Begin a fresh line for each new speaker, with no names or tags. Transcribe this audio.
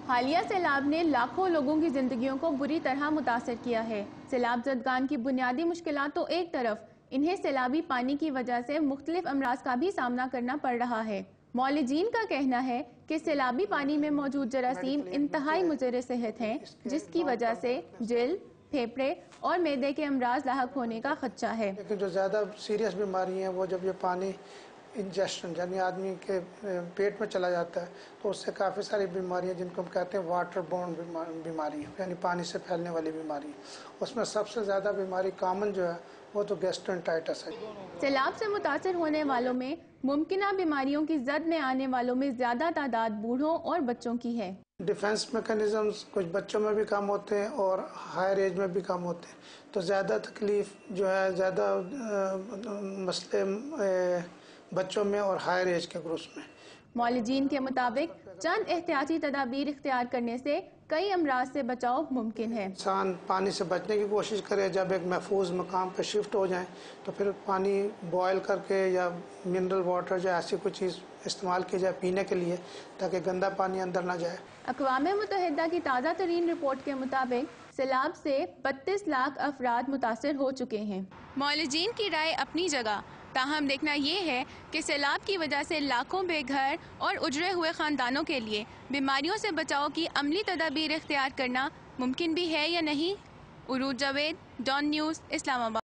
حالیہ سیلاب نے لاکھوں لوگوں کی زندگیوں کو بری طرح متاثر کیا ہے۔ سیلاب زدگان کی بنیادی مشکلات تو ایک طرف، انہیں سیلابی پانی کی وجہ سے مختلف امراض کا بھی سامنا کرنا پڑ رہا ہے۔ معالجین کا کہنا ہے کہ سیلابی پانی میں موجود جراثیم انتہائی مضر صحت ہیں، جس کی وجہ سے جلد، پھیپھڑے اور معدے کے امراض لاحق ہونے کا خدشہ ہے۔
لیکن جو زیادہ سیریس بیماری ہیں وہ جب یہ پانی انجیکشن یعنی آدمی کے پیٹ میں چلا جاتا ہے تو اس سے کافی ساری بیماریاں جن کو ہم کہتے ہیں واٹر بورن بیماریاں یعنی پانی سے پھیلنے والی بیماری، اس میں سب سے زیادہ بیماری کامن جو ہے وہ تو گیسٹرنٹائٹس ہے۔
سیلاب سے متاثر ہونے والوں میں ممکنہ بیماریوں کی زد میں آنے والوں میں زیادہ تعداد بوڑھوں اور بچوں کی ہے۔
ڈیفنس میکانزمز کچھ بچوں میں بھی کم ہوتے ہیں اور ہائر ایج میں بھی کم ہوتے ہیں، تو زیادہ تکلیف جو ہے زیادہ مسئلے بچوں میں اور ہائر ایج کے گروپس میں۔
معالجین کے مطابق چند احتیاطی تدابیر اختیار کرنے سے کئی امراض سے بچاؤ ممکن ہے۔
انسان پانی سے بچنے کی کوشش کرے، جب ایک محفوظ مقام پہ شفٹ ہو جائیں تو پھر پانی بوائل کر کے یا منرل واٹر یا ایسی کوئی چیز استعمال کی جائے پینے کے لیے تاکہ گندا پانی اندر نہ جائے۔
اقوام متحدہ کی تازہ ترین رپورٹ کے مطابق سیلاب سے 32 لاکھ افراد متاثر ہو چکے ہیں۔ معالجین کی رائے اپنی جگہ، تاہم دیکھنا یہ ہے کہ سیلاب کی وجہ سے لاکھوں بے گھر اور اجڑے ہوئے خاندانوں کے لیے بیماریوں سے بچاؤ کی عملی تدابیر اختیار کرنا ممکن بھی ہے یا نہیں۔ عروج جاوید، ڈان نیوز، اسلام آباد۔